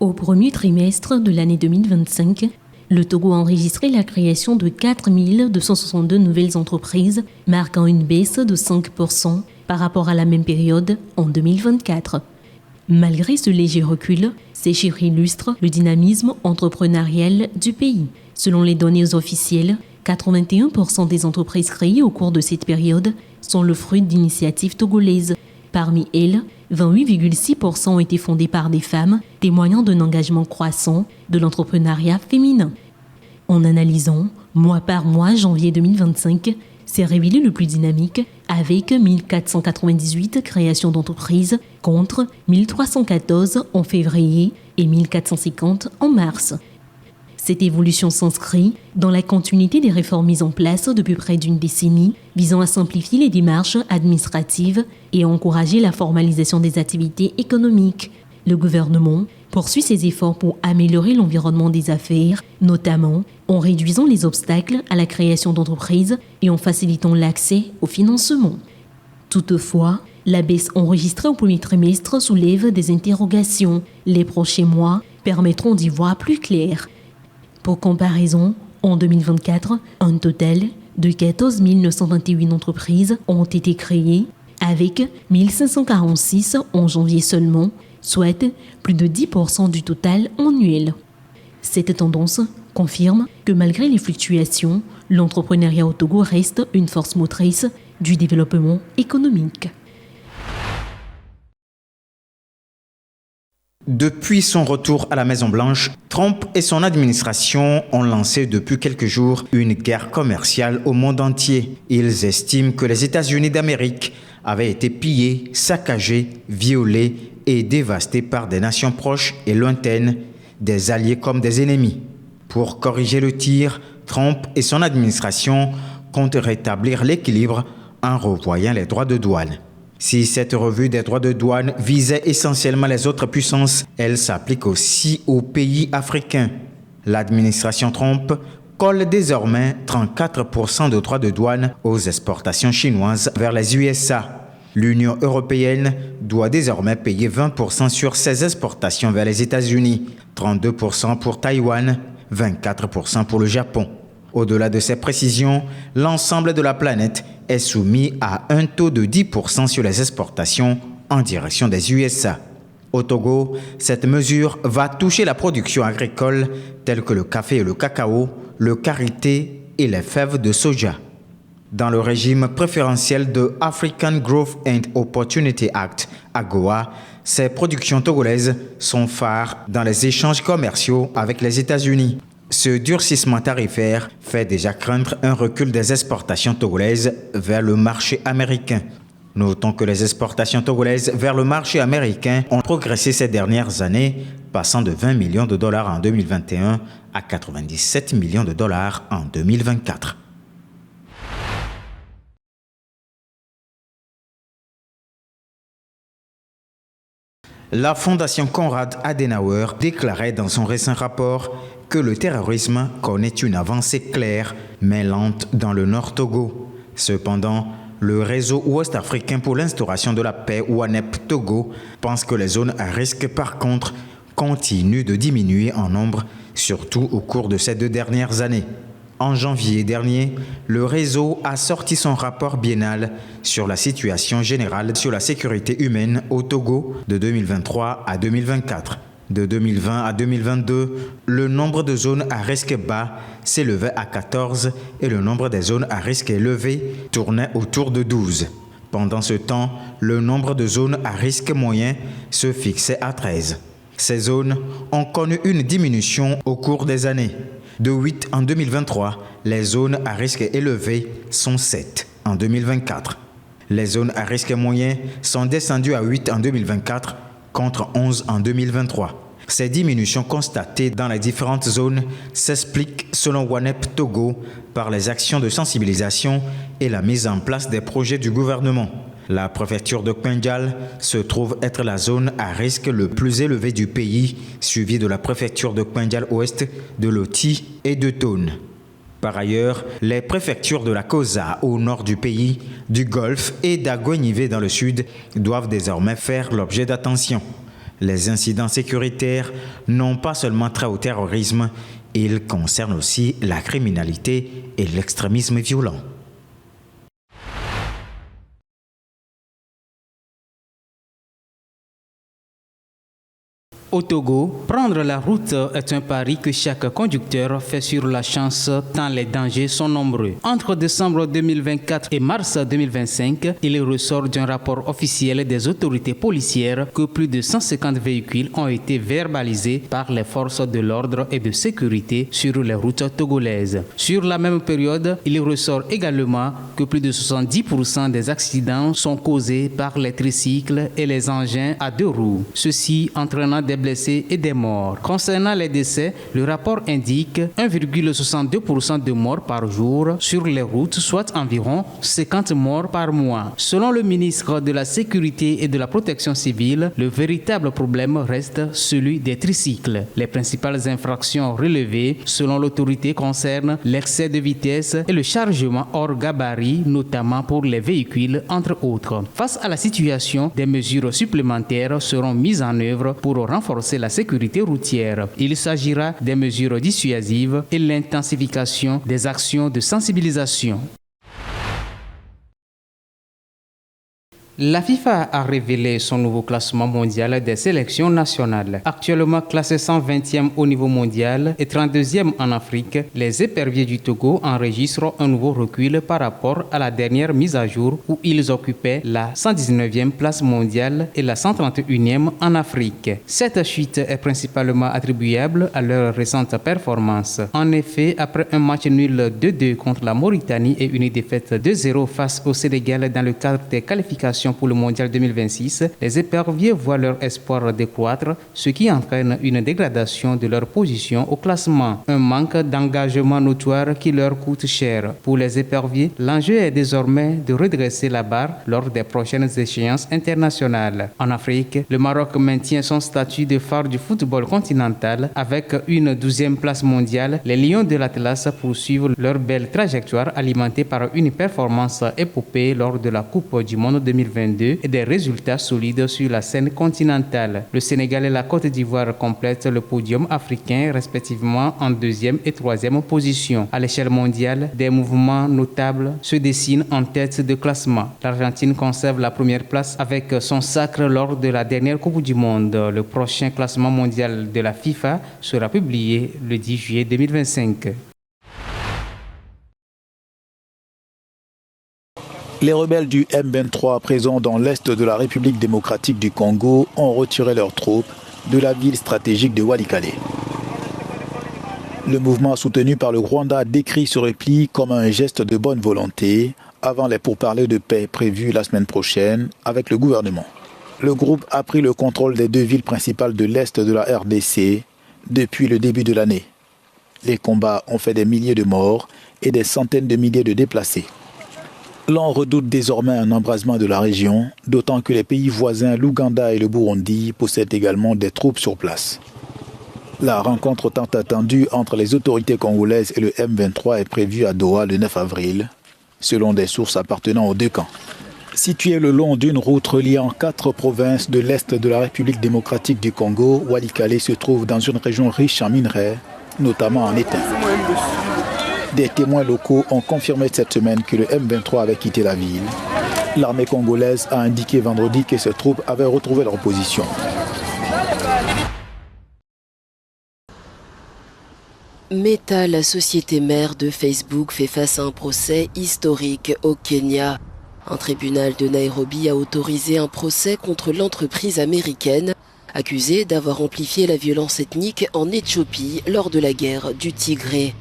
Au premier trimestre de l'année 2025, le Togo a enregistré la création de 4 262 nouvelles entreprises, marquant une baisse de 5% par rapport à la même période en 2024. Malgré ce léger recul, ces chiffres illustrent le dynamisme entrepreneurial du pays. Selon les données officielles, 81% des entreprises créées au cours de cette période sont le fruit d'initiatives togolaises. Parmi elles, 28,6% ont été fondées par des femmes, témoignant d'un engagement croissant de l'entrepreneuriat féminin. En analysant mois par mois janvier 2025, s'est révélé le plus dynamique avec 1498 créations d'entreprises contre 1314 en février et 1450 en mars. Cette évolution s'inscrit dans la continuité des réformes mises en place depuis près d'une décennie, visant à simplifier les démarches administratives et à encourager la formalisation des activités économiques. Le gouvernement poursuit ses efforts pour améliorer l'environnement des affaires, notamment en réduisant les obstacles à la création d'entreprises et en facilitant l'accès au financement. Toutefois, la baisse enregistrée au premier trimestre soulève des interrogations. Les prochains mois permettront d'y voir plus clair. Pour comparaison, en 2024, un total de 14 921 entreprises ont été créées, avec 1546 en janvier seulement, soit plus de 10% du total annuel. Cette tendance confirme que malgré les fluctuations, l'entrepreneuriat au Togo reste une force motrice du développement économique. Depuis son retour à la Maison-Blanche, Trump et son administration ont lancé depuis quelques jours une guerre commerciale au monde entier. Ils estiment que les États-Unis d'Amérique avaient été pillés, saccagés, violés et dévastés par des nations proches et lointaines, des alliés comme des ennemis. Pour corriger le tir, Trump et son administration comptent rétablir l'équilibre en revoyant les droits de douane. Si cette revue des droits de douane visait essentiellement les autres puissances, elle s'applique aussi aux pays africains. L'administration Trump colle désormais 34% de droits de douane aux exportations chinoises vers les USA. L'Union européenne doit désormais payer 20% sur ses exportations vers les États-Unis, 32% pour Taïwan, 24% pour le Japon. Au-delà de ces précisions, l'ensemble de la planète est soumis à un taux de 10% sur les exportations en direction des USA. Au Togo, cette mesure va toucher la production agricole telle que le café et le cacao, le karité et les fèves de soja. Dans le régime préférentiel de African Growth and Opportunity Act, AGOA, ces productions togolaises sont phares dans les échanges commerciaux avec les États-Unis. Ce durcissement tarifaire fait déjà craindre un recul des exportations togolaises vers le marché américain. Notons que les exportations togolaises vers le marché américain ont progressé ces dernières années, passant de 20 millions de dollars en 2021 à 97 millions de dollars en 2024. La Fondation Konrad Adenauer déclarait dans son récent rapport que le terrorisme connaît une avancée claire mais lente dans le Nord Togo. Cependant, le réseau ouest-africain pour l'instauration de la paix OANEP Togo pense que les zones à risque par contre continuent de diminuer en nombre, surtout au cours de ces 2 dernières années. En janvier dernier, le réseau a sorti son rapport biennal sur la situation générale sur la sécurité humaine au Togo de 2023 à 2024. De 2020 à 2022, le nombre de zones à risque bas s'élevait à 14 et le nombre des zones à risque élevé tournait autour de 12. Pendant ce temps, le nombre de zones à risque moyen se fixait à 13. Ces zones ont connu une diminution au cours des années. De 8 en 2023, les zones à risque élevé sont 7 en 2024. Les zones à risque moyen sont descendues à 8 en 2024 contre 11 en 2023. Ces diminutions constatées dans les différentes zones s'expliquent selon OANEP Togo par les actions de sensibilisation et la mise en place des projets du gouvernement. La préfecture de Kpendial se trouve être la zone à risque le plus élevé du pays, suivie de la préfecture de Kpendial-Ouest, de Loti et de Tone. Par ailleurs, les préfectures de la Kosa au nord du pays, du Golfe et d'Agouenivé dans le sud doivent désormais faire l'objet d'attention. Les incidents sécuritaires n'ont pas seulement trait au terrorisme, ils concernent aussi la criminalité et l'extrémisme violent. Au Togo, prendre la route est un pari que chaque conducteur fait sur la chance tant les dangers sont nombreux. Entre décembre 2024 et mars 2025, il ressort d'un rapport officiel des autorités policières que plus de 150 véhicules ont été verbalisés par les forces de l'ordre et de sécurité sur les routes togolaises. Sur la même période, il ressort également que plus de 70% des accidents sont causés par les tricycles et les engins à deux roues, ceci entraînant des blessés et des morts. Concernant les décès, le rapport indique 1,62% de morts par jour sur les routes, soit environ 50 morts par mois. Selon le ministre de la Sécurité et de la Protection civile, le véritable problème reste celui des tricycles. Les principales infractions relevées, selon l'autorité, concernent l'excès de vitesse et le chargement hors gabarit, notamment pour les véhicules, entre autres. Face à la situation, des mesures supplémentaires seront mises en œuvre pour renforcer la sécurité routière. Il s'agira des mesures dissuasives et l'intensification des actions de sensibilisation. La FIFA a révélé son nouveau classement mondial des sélections nationales. Actuellement classés 120e au niveau mondial et 32e en Afrique, les éperviers du Togo enregistrent un nouveau recul par rapport à la dernière mise à jour où ils occupaient la 119e place mondiale et la 131e en Afrique. Cette chute est principalement attribuable à leur récente performance. En effet, après un match nul 2-2 contre la Mauritanie et une défaite 2-0 face au Sénégal dans le cadre des qualifications pour le mondial 2026, les éperviers voient leur espoir décroître, ce qui entraîne une dégradation de leur position au classement, un manque d'engagement notoire qui leur coûte cher. Pour les éperviers, l'enjeu est désormais de redresser la barre lors des prochaines échéances internationales. En Afrique, le Maroc maintient son statut de phare du football continental avec une 12e place mondiale. Les Lions de l'Atlas poursuivent leur belle trajectoire alimentée par une performance épopée lors de la Coupe du Monde 2022 et des résultats solides sur la scène continentale. Le Sénégal et la Côte d'Ivoire complètent le podium africain respectivement en 2e et 3e position. À l'échelle mondiale, des mouvements notables se dessinent en tête de classement. L'Argentine conserve la première place avec son sacre lors de la dernière Coupe du Monde. Le prochain classement mondial de la FIFA sera publié le 10 juillet 2025. Les rebelles du M23 présents dans l'est de la République démocratique du Congo ont retiré leurs troupes de la ville stratégique de Walikale. Le mouvement soutenu par le Rwanda décrit ce repli comme un geste de bonne volonté avant les pourparlers de paix prévus la semaine prochaine avec le gouvernement. Le groupe a pris le contrôle des deux villes principales de l'est de la RDC depuis le début de l'année. Les combats ont fait des milliers de morts et des centaines de milliers de déplacés. L'on redoute désormais un embrasement de la région, d'autant que les pays voisins, l'Ouganda et le Burundi, possèdent également des troupes sur place. La rencontre tant attendue entre les autorités congolaises et le M23 est prévue à Doha le 9 avril, selon des sources appartenant aux deux camps. Situé le long d'une route reliant 4 provinces de l'est de la République démocratique du Congo, Walikale se trouve dans une région riche en minerais, notamment en étain. Des témoins locaux ont confirmé cette semaine que le M23 avait quitté la ville. L'armée congolaise a indiqué vendredi que ses troupes avaient retrouvé leur position. Meta, la société mère de Facebook, fait face à un procès historique au Kenya. Un tribunal de Nairobi a autorisé un procès contre l'entreprise américaine, accusée d'avoir amplifié la violence ethnique en Éthiopie lors de la guerre du Tigré.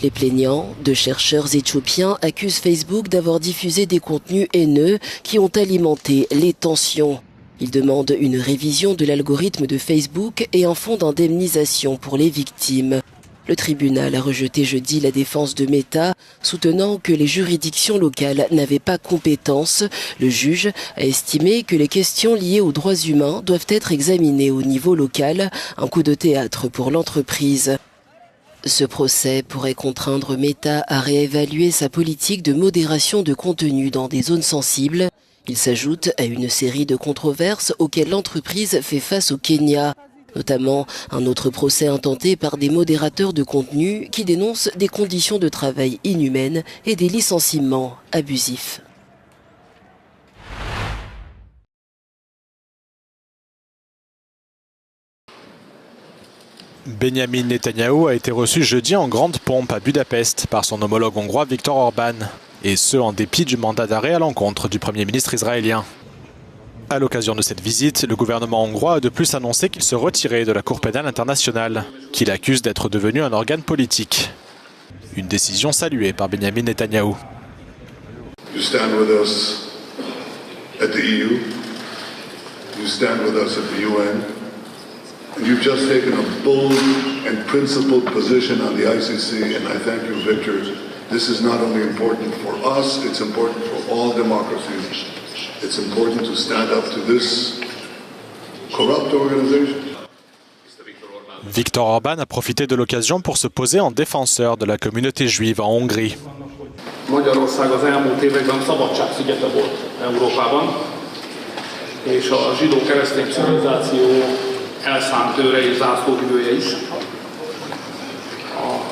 Les plaignants, deux chercheurs éthiopiens, accusent Facebook d'avoir diffusé des contenus haineux qui ont alimenté les tensions. Ils demandent une révision de l'algorithme de Facebook et un fonds d'indemnisation pour les victimes. Le tribunal a rejeté jeudi la défense de Meta, soutenant que les juridictions locales n'avaient pas compétence. Le juge a estimé que les questions liées aux droits humains doivent être examinées au niveau local, un coup de théâtre pour l'entreprise. Ce procès pourrait contraindre Meta à réévaluer sa politique de modération de contenu dans des zones sensibles Il s'ajoute à une série de controverses auxquelles l'entreprise fait face au Kenya, notamment un autre procès intenté par des modérateurs de contenu qui dénoncent des conditions de travail inhumaines et des licenciements abusifs. Benjamin Netanyahou a été reçu jeudi en grande pompe à Budapest par son homologue hongrois Viktor Orban, et ce en dépit du mandat d'arrêt à l'encontre du Premier ministre israélien. À l'occasion de cette visite, le gouvernement hongrois a de plus annoncé qu'il se retirait de la Cour pénale internationale, qu'il accuse d'être devenu un organe politique. Une décision saluée par Benjamin Netanyahou. You stand with us at the EU, you stand with us at the UN, and you've just taken a bold and principled position on the ICC, and I thank you, Victor. This is not only important for us, it's important for all democracies. It's important to stand up to this corrupt organization. Viktor Orban a profité de l'occasion pour se poser en défenseur de la communauté juive en Hongrie. Magyarország az elmúlt években szabadságszigete volt Európában, és a zsidó-keresztény civilizáció elszánt őre és zászlóvivője is. A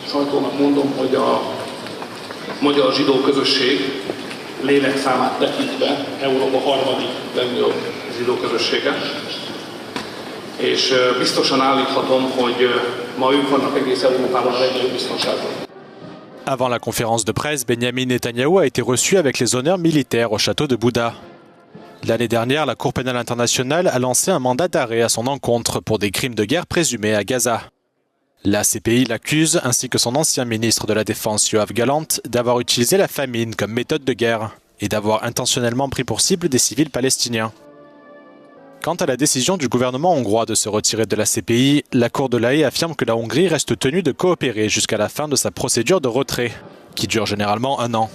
sajtónak mondom, hogy a magyar zsidó közösség lélekszámát tekintve Európa harmadik legnagyobb zsidó közössége. És biztosan állíthatom, hogy ma ők vannak egész Európában a legnagyobb biztonságban. Avant la conférence de presse, Benjamin Netanyahou a été reçu avec les honneurs militaires au château de Bouddha. L'année dernière, la Cour pénale internationale a lancé un mandat d'arrêt à son encontre pour des crimes de guerre présumés à Gaza. La CPI l'accuse, ainsi que son ancien ministre de la Défense Yoav Gallant, d'avoir utilisé la famine comme méthode de guerre et d'avoir intentionnellement pris pour cible des civils palestiniens. Quant à la décision du gouvernement hongrois de se retirer de la CPI, la Cour de la Haye affirme que la Hongrie reste tenue de coopérer jusqu'à la fin de sa procédure de retrait, qui dure généralement 1 an.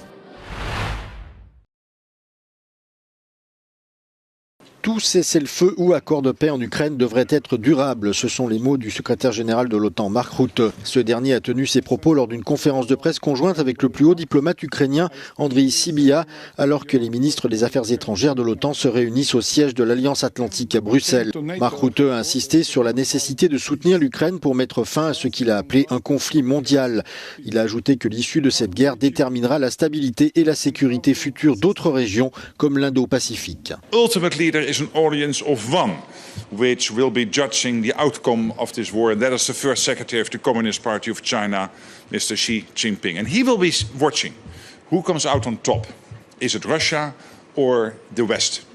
Tout cessez-le-feu ou accord de paix en Ukraine devrait être durable. Ce sont les mots du secrétaire général de l'OTAN, Mark Rutte. Ce dernier a tenu ses propos lors d'une conférence de presse conjointe avec le plus haut diplomate ukrainien, Andriy Sybiha, alors que les ministres des Affaires étrangères de l'OTAN se réunissent au siège de l'Alliance Atlantique à Bruxelles. Mark Rutte a insisté sur la nécessité de soutenir l'Ukraine pour mettre fin à ce qu'il a appelé un conflit mondial. Il a ajouté que l'issue de cette guerre déterminera la stabilité et la sécurité future d'autres régions comme l'Indo-Pacifique. An audience of one, which will be judging the outcome of this war, and that is the first secretary of the Communist Party of China, Mr. Xi Jinping. And he will be watching who comes out on top. Is it Russia or the West?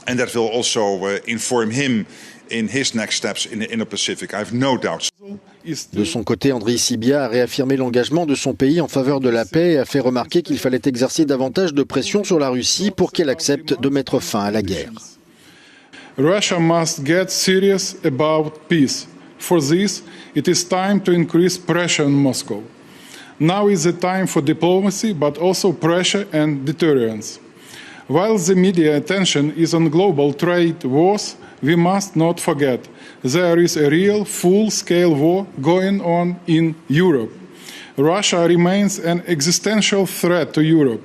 And that will also inform him in his next steps in the Indo-Pacific. I have no doubts. De son côté, Andriy Sybiha a réaffirmé l'engagement de son pays en faveur de la paix et a fait remarquer qu'il fallait exercer davantage de pression sur la Russie pour qu'elle accepte de mettre fin à la guerre. Russia must get serious about peace. For this, it is time to increase pressure on Moscow. Now is the time for diplomacy, but also pressure and deterrence. While the media attention is on global trade wars, we must not forget there is a real full-scale war going on in Europe. Russia remains an existential threat to Europe.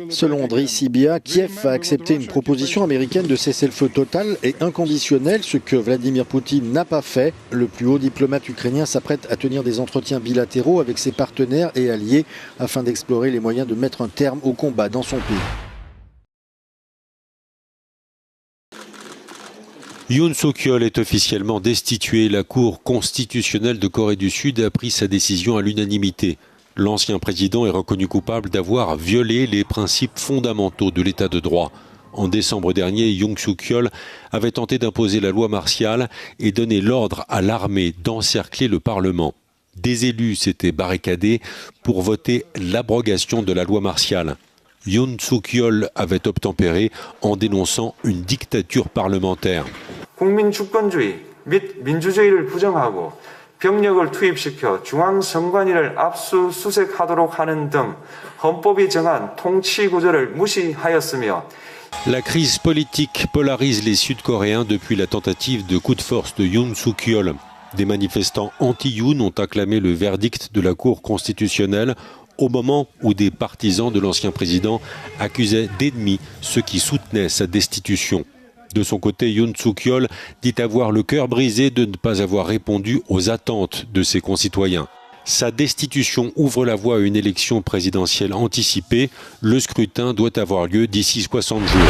Selon Andriy Sybiha, Kiev a accepté une proposition américaine de cessez-le-feu total et inconditionnel, ce que Vladimir Poutine n'a pas fait. Le plus haut diplomate ukrainien s'apprête à tenir des entretiens bilatéraux avec ses partenaires et alliés afin d'explorer les moyens de mettre un terme au combat dans son pays. Yoon Suk-yeol est officiellement destitué. La Cour constitutionnelle de Corée du Sud a pris sa décision à l'unanimité. L'ancien président est reconnu coupable d'avoir violé les principes fondamentaux de l'état de droit. En décembre dernier, Yoon Suk-yeol avait tenté d'imposer la loi martiale et donné l'ordre à l'armée d'encercler le Parlement. Des élus s'étaient barricadés pour voter l'abrogation de la loi martiale. Yoon Suk-yeol avait obtempéré en dénonçant une dictature parlementaire. 국민 주권주의 및 민주주의를 부정하고 병력을 투입시켜 중앙선관위를 압수수색하도록 하는 등 헌법이 정한 통치 구조를 무시하였으며 La crise politique polarise les Sud-Coréens depuis la tentative de coup de force de Yoon Suk-yeol. Des manifestants anti-Yoon ont acclamé le verdict de la Cour constitutionnelle au moment où des partisans de l'ancien président accusaient d'ennemis ceux qui soutenaient sa destitution. De son côté, Yoon Suk-yeol dit avoir le cœur brisé de ne pas avoir répondu aux attentes de ses concitoyens. Sa destitution ouvre la voie à une élection présidentielle anticipée. Le scrutin doit avoir lieu d'ici 60 jours.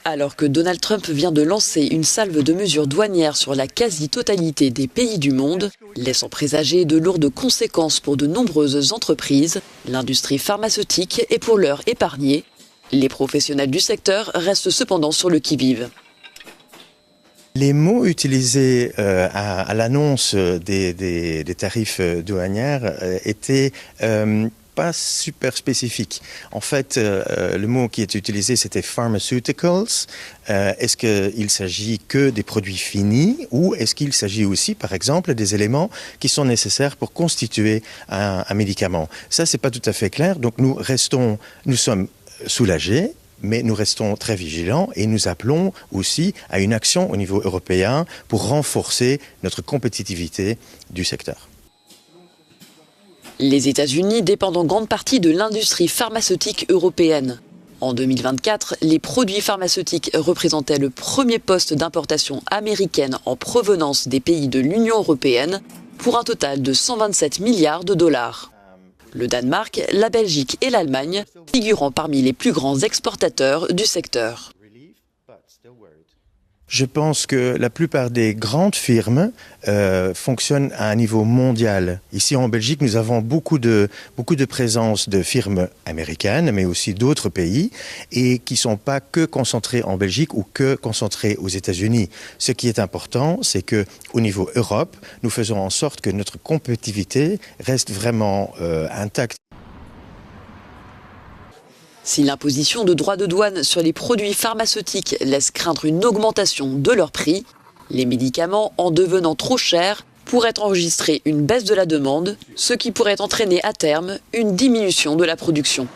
Alors que Donald Trump vient de lancer une salve de mesures douanières sur la quasi-totalité des pays du monde, laissant présager de lourdes conséquences pour de nombreuses entreprises, l'industrie pharmaceutique est pour l'heure épargnée. Les professionnels du secteur restent cependant sur le qui-vive. Les mots utilisés à l'annonce des tarifs douanières étaient pas super spécifique. En fait, le mot qui est utilisé, c'était pharmaceuticals. Est-ce qu'il s'agit que des produits finis ou est-ce qu'il s'agit aussi, par exemple, des éléments qui sont nécessaires pour constituer un médicament? Ça, c'est pas tout à fait clair. Donc, nous sommes soulagés, mais nous restons très vigilants et nous appelons aussi à une action au niveau européen pour renforcer notre compétitivité du secteur. Les États-Unis dépendent en grande partie de l'industrie pharmaceutique européenne. En 2024, les produits pharmaceutiques représentaient le premier poste d'importation américaine en provenance des pays de l'Union européenne pour un total de 127 milliards de dollars. Le Danemark, la Belgique et l'Allemagne figurant parmi les plus grands exportateurs du secteur. Je pense que la plupart des grandes firmes fonctionnent à un niveau mondial. Ici en Belgique, nous avons beaucoup de présence de firmes américaines, mais aussi d'autres pays, et qui ne sont pas que concentrées en Belgique ou que concentrées aux États-Unis. Ce qui est important, c'est qu'au niveau Europe, nous faisons en sorte que notre compétitivité reste vraiment intacte. Si l'imposition de droits de douane sur les produits pharmaceutiques laisse craindre une augmentation de leur prix, les médicaments, en devenant trop chers, pourraient enregistrer une baisse de la demande, ce qui pourrait entraîner à terme une diminution de la production.